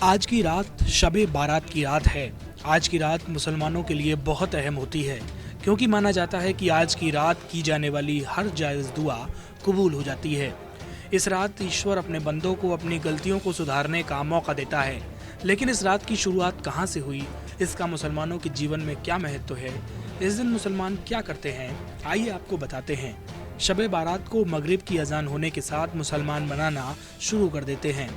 आज की रात शब-ए बारात की रात है। आज की रात मुसलमानों के लिए बहुत अहम होती है, क्योंकि माना जाता है कि आज की रात की जाने वाली हर जायज़ दुआ कबूल हो जाती है। इस रात ईश्वर अपने बंदों को अपनी गलतियों को सुधारने का मौका देता है। लेकिन इस रात की शुरुआत कहाँ से हुई, इसका मुसलमानों के जीवन में क्या महत्व है, इस दिन मुसलमान क्या करते हैं, आइए आपको बताते हैं। शब-ए बारात को मगरिब की अजान होने के साथ मुसलमान मनाना शुरू कर देते हैं।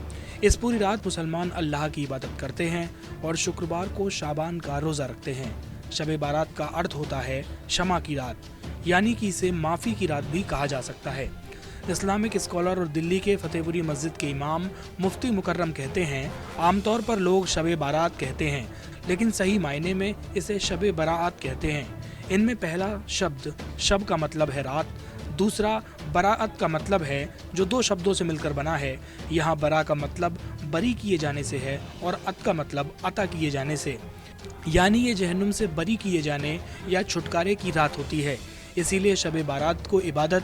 इस पूरी रात मुसलमान अल्लाह की इबादत करते हैं और शुक्रवार को शाबान का रोज़ा रखते हैं। शब-ए बारात का अर्थ होता है क्षमा की रात, यानी कि इसे माफ़ी की रात भी कहा जा सकता है। इस्लामिक स्कॉलर और दिल्ली के फतेहपुरी मस्जिद के इमाम मुफ्ती मुकर्रम कहते हैं, आमतौर पर लोग शब-ए बारात कहते हैं, लेकिन सही मायने में इसे शब-ए बराअत कहते हैं। इनमें पहला शब्द शब का मतलब है रात, दूसरा बराअत का मतलब है जो दो शब्दों से मिलकर बना है। यहाँ बरा का मतलब बरी किए जाने से है और अत का मतलब अता किए जाने से, यानी ये जहन्नुम से बरी किए जाने या छुटकारे की रात होती है। इसीलिए शब-ए बारात को इबादत,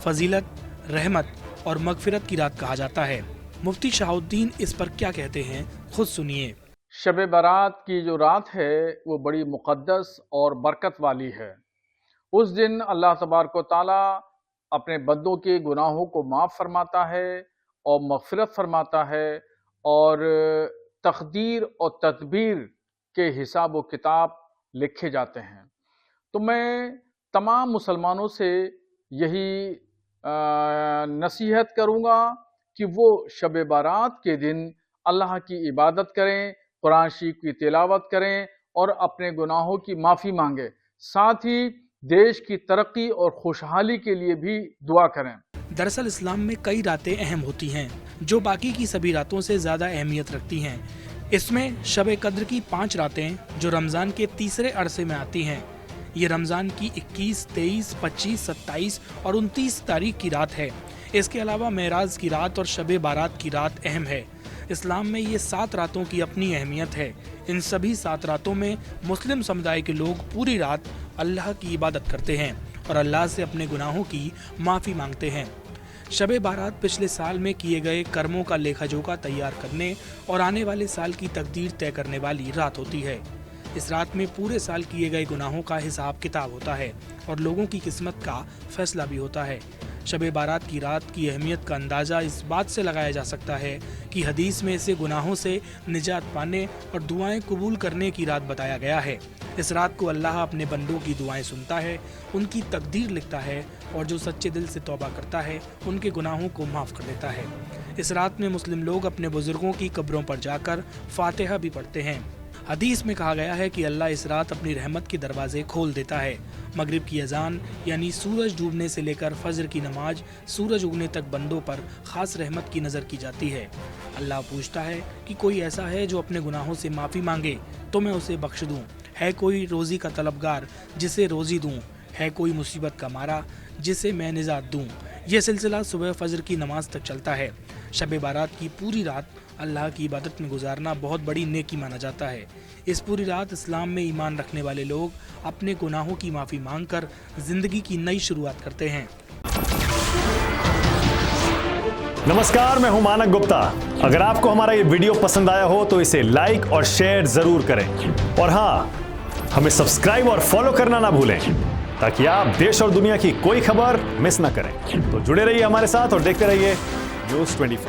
फजीलत, रहमत और मगफिरत की रात कहा जाता है। मुफ्ती शहाबुद्दीन इस पर क्या कहते हैं, खुद सुनिए। शब बारात की जो रात है वो बड़ी मुक़द्दस और बरकत वाली है। उस दिन अल्लाह तबारक व तआला अपने बंदों के गुनाहों को माफ़ फरमाता है और मग़फ़िरत फरमाता है और तक़दीर और तदबीर के हिसाब व किताब लिखे जाते हैं। तो मैं तमाम मुसलमानों से यही नसीहत करूँगा कि वो शब बारात के दिन अल्लाह की इबादत करें, कुरान शरीफ की तिलावत करें और अपने गुनाहों की माफ़ी मांगें। साथ ही देश की तरक्की और खुशहाली के लिए भी दुआ करें। दरअसल इस्लाम में कई रातें अहम होती हैं, जो बाकी की सभी रातों से ज़्यादा अहमियत रखती हैं। इसमें शब कद्र की 5 रातें जो रमज़ान के तीसरे अरसे में आती हैं। ये रमज़ान की 21, 23, 25, 27 और 29 तारीख की रात है। इसके अलावा मेराज की रात और शब बारात की रात अहम है। इस्लाम में ये 7 रातों की अपनी अहमियत है। इन सभी 7 रातों में मुस्लिम समुदाय के लोग पूरी रात अल्लाह की इबादत करते हैं और अल्लाह से अपने गुनाहों की माफ़ी मांगते हैं। शब बारात पिछले साल में किए गए कर्मों का लेखा जोखा तैयार करने और आने वाले साल की तकदीर तय करने वाली रात होती है। इस रात में पूरे साल किए गए गुनाहों का हिसाब किताब होता है और लोगों की किस्मत का फैसला भी होता है। शब बारात की रात की अहमियत का अंदाज़ा इस बात से लगाया जा सकता है कि हदीस में इसे गुनाहों से निजात पाने और दुआएं कबूल करने की रात बताया गया है। इस रात को अल्लाह अपने बंदों की दुआएं सुनता है, उनकी तकदीर लिखता है और जो सच्चे दिल से तौबा करता है उनके गुनाहों को माफ़ कर देता है। इस रात में मुस्लिम लोग अपने बुजुर्गों की कब्रों पर जाकर फातिहा भी पढ़ते हैं। हदीस में कहा गया है कि अल्लाह इस रात अपनी रहमत के दरवाजे खोल देता है। मगरिब की अजान यानी सूरज डूबने से लेकर फजर की नमाज सूरज उगने तक बंदों पर ख़ास रहमत की नज़र की जाती है। अल्लाह पूछता है कि कोई ऐसा है जो अपने गुनाहों से माफ़ी मांगे तो मैं उसे बख्श दूँ। है कोई रोज़ी का तलबगार जिसे रोज़ी दूँ, है कोई मुसीबत का मारा जिसे मैं निजात दूँ। यह सिलसिला सुबह फजर की नमाज तक चलता है। शब बारात की पूरी रात अल्लाह की इबादत में गुजारना बहुत बड़ी नेकी माना जाता है। इस पूरी रात इस्लाम में ईमान रखने वाले लोग अपने गुनाहों की माफ़ी मांगकर ज़िंदगी की नई शुरुआत करते हैं। नमस्कार, मैं हूं मानक गुप्ता। अगर आपको हमारा ये वीडियो पसंद आया हो तो इसे लाइक और शेयर ज़रूर करें और हाँ, हमें सब्सक्राइब और फॉलो करना ना भूलें ताकि आप देश और दुनिया की कोई खबर मिस ना करें। तो जुड़े रहिए हमारे साथ और देखते रहिए न्यूज़ 24।